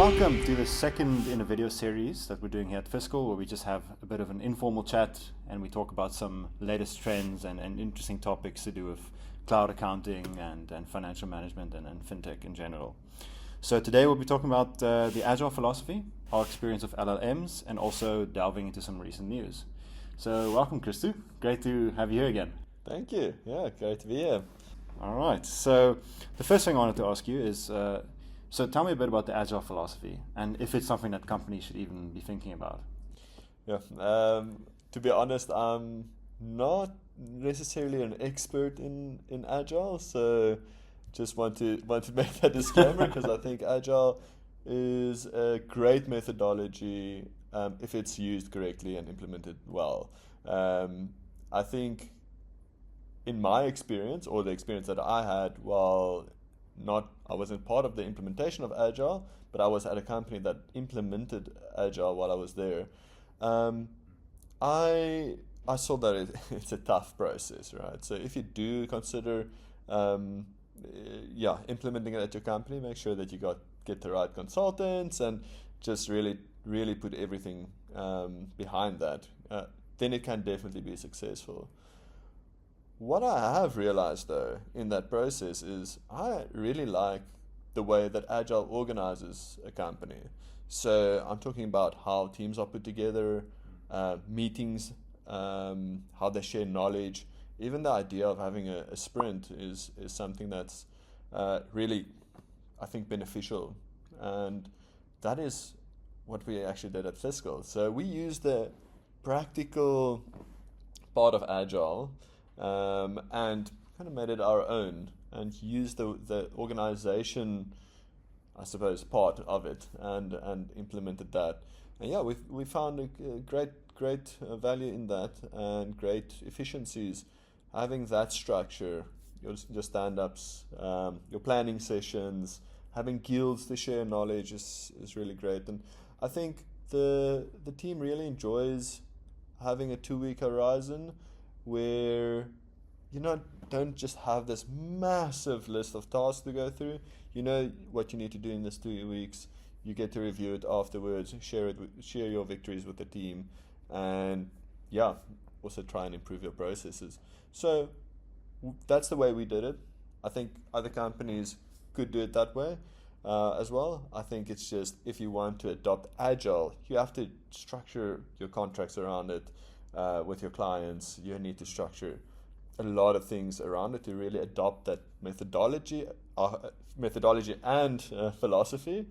Welcome to the second in a video series that we're doing here at Fiskal, where we just have a bit of an informal chat and we talk about some latest trends and interesting topics to do with cloud accounting and financial management and fintech in general. So today we'll be talking about the agile philosophy, our experience of LLMs, and also delving into some recent news. So welcome, Christo. Great to have you here again. Thank you. Yeah, great to be here. All right. So the first thing I wanted to ask you is, so tell me a bit about the agile philosophy and if it's something that companies should even be thinking about. Yeah. To be honest, I'm not necessarily an expert in agile, so just want to make that disclaimer because I think agile is a great methodology if it's used correctly and implemented well. I think in my experience, or the experience that I had, I wasn't part of the implementation of agile, but I was at a company that implemented agile while I was there. I saw that it's a tough process, right? So if you do consider implementing it at your company, make sure that you get the right consultants and just really put everything behind that. Then it can definitely be successful. What I have realized though in that process is I really like the way that agile organizes a company. So I'm talking about how teams are put together, meetings, how they share knowledge. Even the idea of having a sprint is something that's really, I think, beneficial. And that is what we actually did at Fiskal. So we used the practical part of agile and kind of made it our own and used the organization, I suppose, part of it and implemented that. And yeah, we found a great value in that and great efficiencies. Having that structure, your stand-ups, your planning sessions, having guilds to share knowledge is really great. And I think the team really enjoys having a 2-week horizon where don't just have this massive list of tasks to go through. You know what you need to do in this 2 weeks. You get to review it afterwards, share your victories with the team, and also try and improve your processes. So that's the way we did it. I think other companies could do it that way as well. I think it's just if you want to adopt agile, you have to structure your contracts around it. With your clients, you need to structure a lot of things around it to really adopt that methodology and philosophy.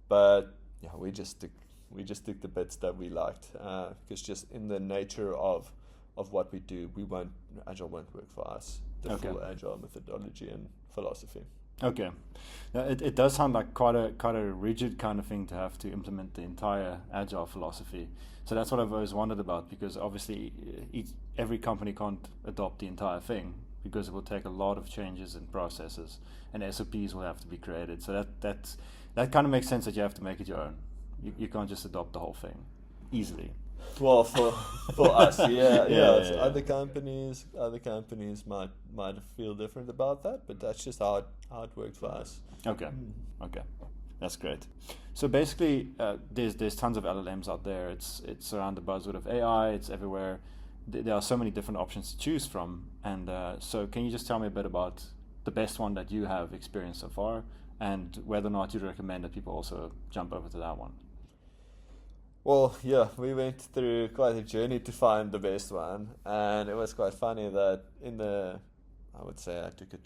But yeah, we just took the bits that we liked because just in the nature of what we do, agile won't work for us. The full agile methodology and philosophy. Okay, now, it does sound like quite a rigid kind of thing to have to implement the entire agile philosophy. So that's what I've always wondered about, because obviously every company can't adopt the entire thing because it will take a lot of changes in processes and SOPs will have to be created. So that kind of makes sense that you have to make it your own. You can't just adopt the whole thing easily. Well, for us, yeah. So other companies might feel different about that, but that's just how it worked for us. Okay, that's great. So basically, there's tons of LLMs out there. It's around the buzzword of AI. It's everywhere. There are so many different options to choose from. And so, can you just tell me a bit about the best one that you have experienced so far, and whether or not you'd recommend that people also jump over to that one? Well, yeah, we went through quite a journey to find the best one, and it was quite funny that I would say I took a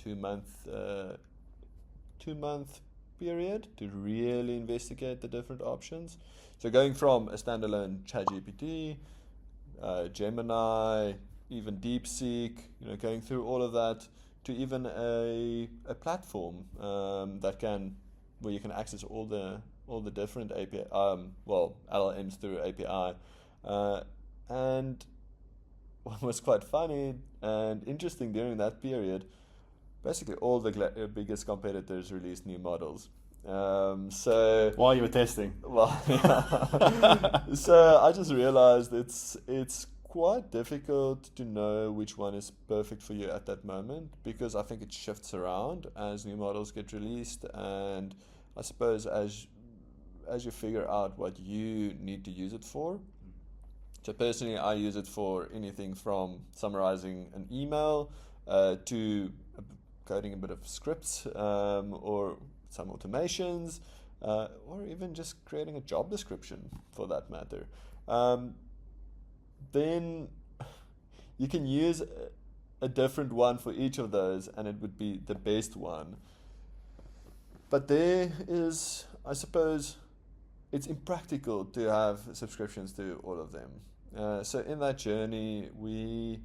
2-month period to really investigate the different options. So going from a standalone ChatGPT, Gemini, even DeepSeek, going through all of that to even a platform where you can access all the different API, LLMs through API. And what was quite funny and interesting during that period, basically all the biggest competitors released new models. So while you were testing? Well, yeah. So I just realized it's quite difficult to know which one is perfect for you at that moment, because I think it shifts around as new models get released, and I suppose as you figure out what you need to use it for. So personally, I use it for anything from summarizing an email to coding a bit of scripts or some automations, or even just creating a job description for that matter. Then you can use a different one for each of those, and it would be the best one. But there is, I suppose, it's impractical to have subscriptions to all of them. So in that journey, we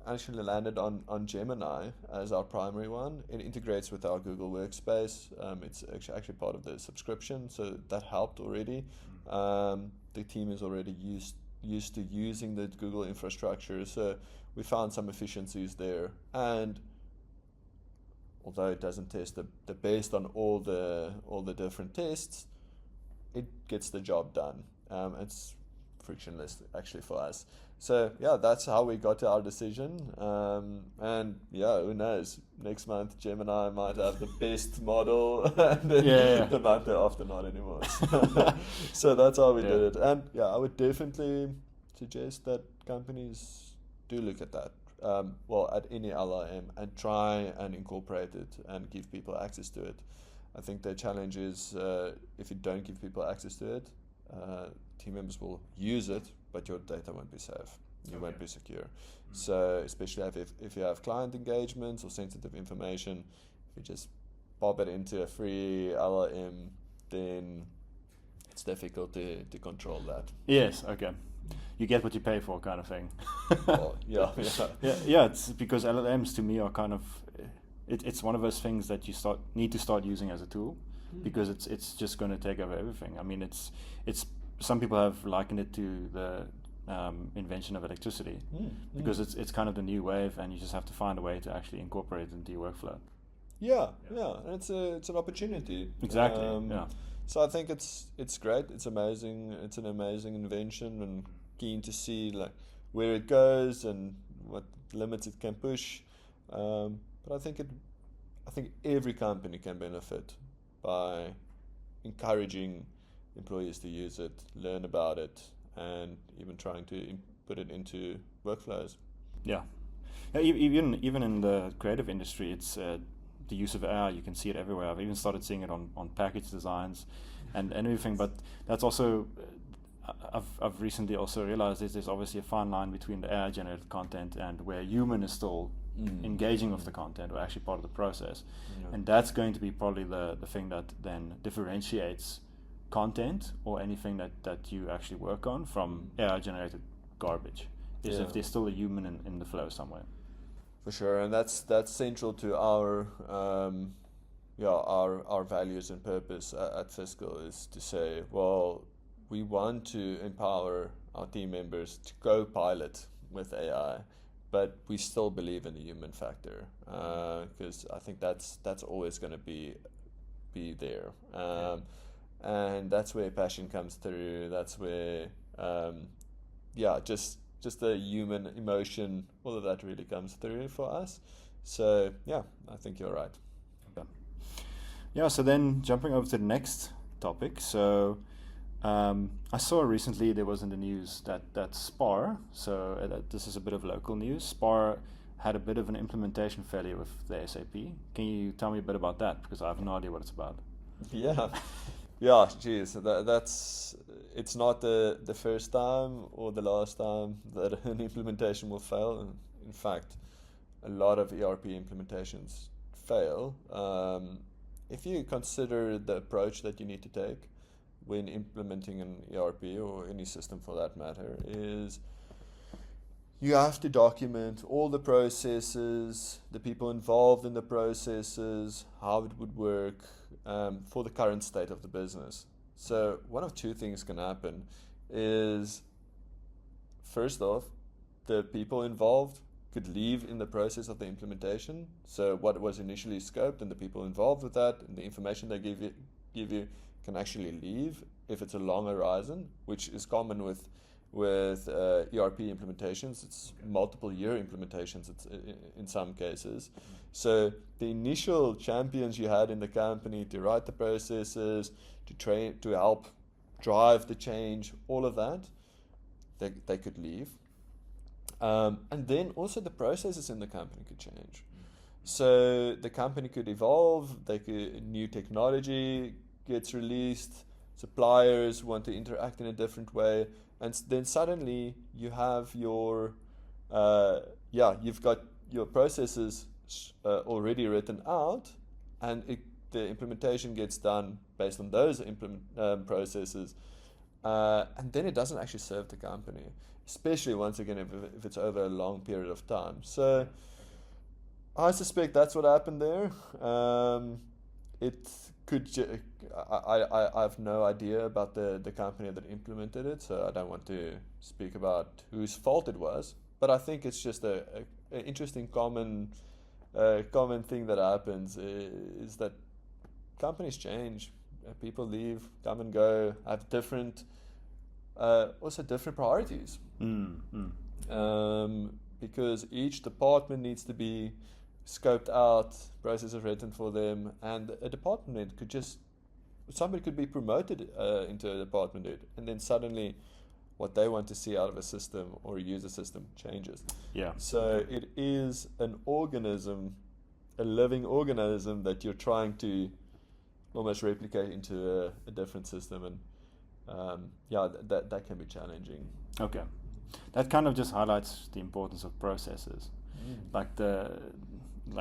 actually landed on Gemini as our primary one. It integrates with our Google Workspace. It's actually part of the subscription, so that helped already. The team is already used to using the Google infrastructure, so we found some efficiencies there. And although it doesn't test the best on all the different tests, it gets the job done. It's frictionless actually for us. So yeah, that's how we got to our decision. And yeah, who knows? Next month Gemini might have the best model, and then the month after not anymore. So that's how we did it. And yeah, I would definitely suggest that companies do look at that. At any LLM, and try and incorporate it and give people access to it. I think the challenge is if you don't give people access to it, team members will use it, but your data won't be safe. You won't be secure. So especially if you have client engagements or sensitive information, if you just pop it into a free LLM, then it's difficult to control that. Yes, okay. You get what you pay for, kind of thing. Yeah. It's because LLMs to me are kind of, it's one of those things that you need to start using as a tool, because it's just going to take over everything. I mean, it's some people have likened it to the invention of electricity, because it's kind of the new wave, and you just have to find a way to actually incorporate it into your workflow. Yeah, and it's an opportunity. Exactly. So I think it's great. It's amazing. It's an amazing invention, and keen to see like where it goes and what limits it can push. But I think every company can benefit by encouraging employees to use it, learn about it, and even trying to put it into workflows. Yeah, even in the creative industry, it's the use of AI. You can see it everywhere. I've even started seeing it on package designs and everything. But that's also I've recently also realized there's obviously a fine line between the AI generated content and where human is still engaging with the content, or actually part of the process. And that's going to be probably the thing that then differentiates content or anything that you actually work on from AI generated garbage, is if there's still a human in the flow somewhere. For sure, and that's central to our our values and purpose at Fiskal, is to say, well, we want to empower our team members to go pilot with AI, but we still believe in the human factor, because I think that's always going to be there, and that's where passion comes through. That's where just the human emotion, all of that really comes through for us. So yeah, I think you're right. Yeah. So then jumping over to the next topic. So I saw recently there was in the news that Spar, so this is a bit of local news, Spar had a bit of an implementation failure with the SAP. Can you tell me a bit about that? Because I have no idea what it's about. Yeah, geez, it's not the first time or the last time that an implementation will fail. In fact, a lot of ERP implementations fail. If you consider the approach that you need to take when implementing an ERP or any system for that matter, is you have to document all the processes, the people involved in the processes, how it would work for the current state of the business. So one of two things can happen is, first off, the people involved could leave in the process of the implementation. So what was initially scoped and the people involved with that and the information they give you can actually leave if it's a long horizon, which is common with with ERP implementations. It's multiple year implementations in some cases. So the initial champions you had in the company to write the processes, to train, to help drive the change, all of that, they could leave. And then also the processes in the company could change. So the company could evolve, new technology gets released, suppliers want to interact in a different way, and then suddenly you have you've got your processes already written out, and the implementation gets done based on those processes, and then it doesn't actually serve the company, especially once again if it's over a long period of time. So I suspect that's what happened there. It could. I have no idea about the company that implemented it, so I don't want to speak about whose fault it was. But I think it's just a interesting common thing that happens is that companies change, people leave, come and go, have different priorities. Because each department needs to be scoped out, processes written for them, and a department somebody could be promoted into a department head, and then suddenly what they want to see out of a system or use a system changes. Yeah. So it is an organism, a living organism that you're trying to almost replicate into a different system, and that can be challenging. Okay. That kind of just highlights the importance of processes.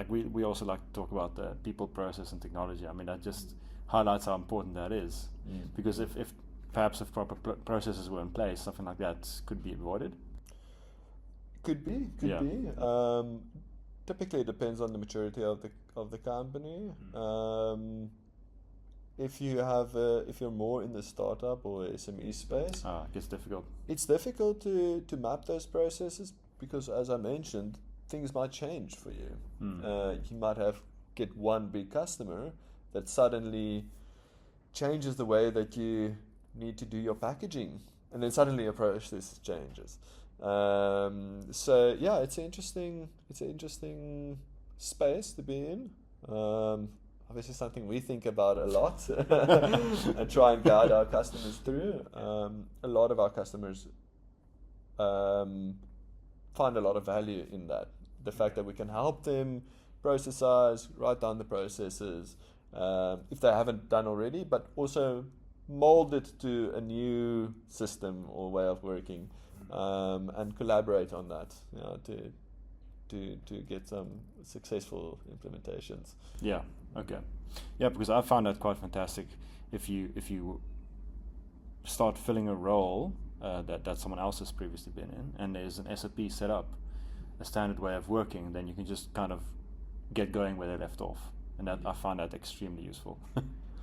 We also like to talk about the people, process, and technology. I mean, that just highlights how important that is. Because if perhaps if proper processes were in place, something like that could be avoided. Could be. Typically, it depends on the maturity of the company. If you're more in the startup or SME space, it gets difficult. It's difficult to map those processes because, as I mentioned, things might change for you. You might get one big customer that suddenly changes the way that you need to do your packaging, and then suddenly your process changes. So yeah, it's an interesting space to be in. Obviously something we think about a lot and try and guide our customers through. A lot of our customers find a lot of value in that. The fact that we can help them processize, write down the processes, if they haven't done already, but also mold it to a new system or way of working, and collaborate on that, to get some successful implementations. Yeah. Okay. Yeah, because I found that quite fantastic. If you start filling a role that someone else has previously been in, and there's an SOP set up, a standard way of working, then you can just kind of get going where they left off, and that I find that extremely useful.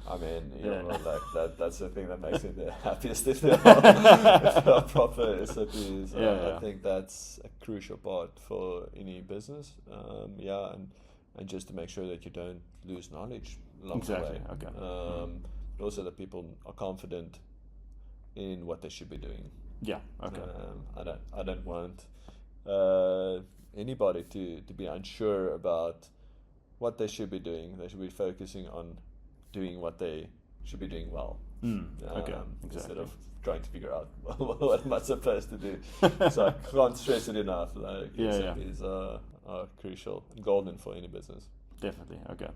I mean, that's the thing that makes it the happiest if there are proper SOPs. I think that's a crucial part for any business. And just to make sure that you don't lose knowledge along the way. Okay. But also that people are confident in what they should be doing. Yeah. Okay. I don't want anybody to be unsure about what they should be doing. They should be focusing on doing what they should be doing well. Instead of trying to figure out what am I supposed to do. So I can't stress it enough. SOPs are crucial and golden for any business. Definitely. Okay,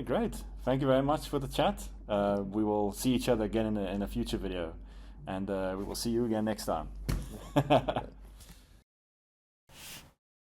great. Thank you very much for the chat. We will see each other again in a future video, and we will see you again next time.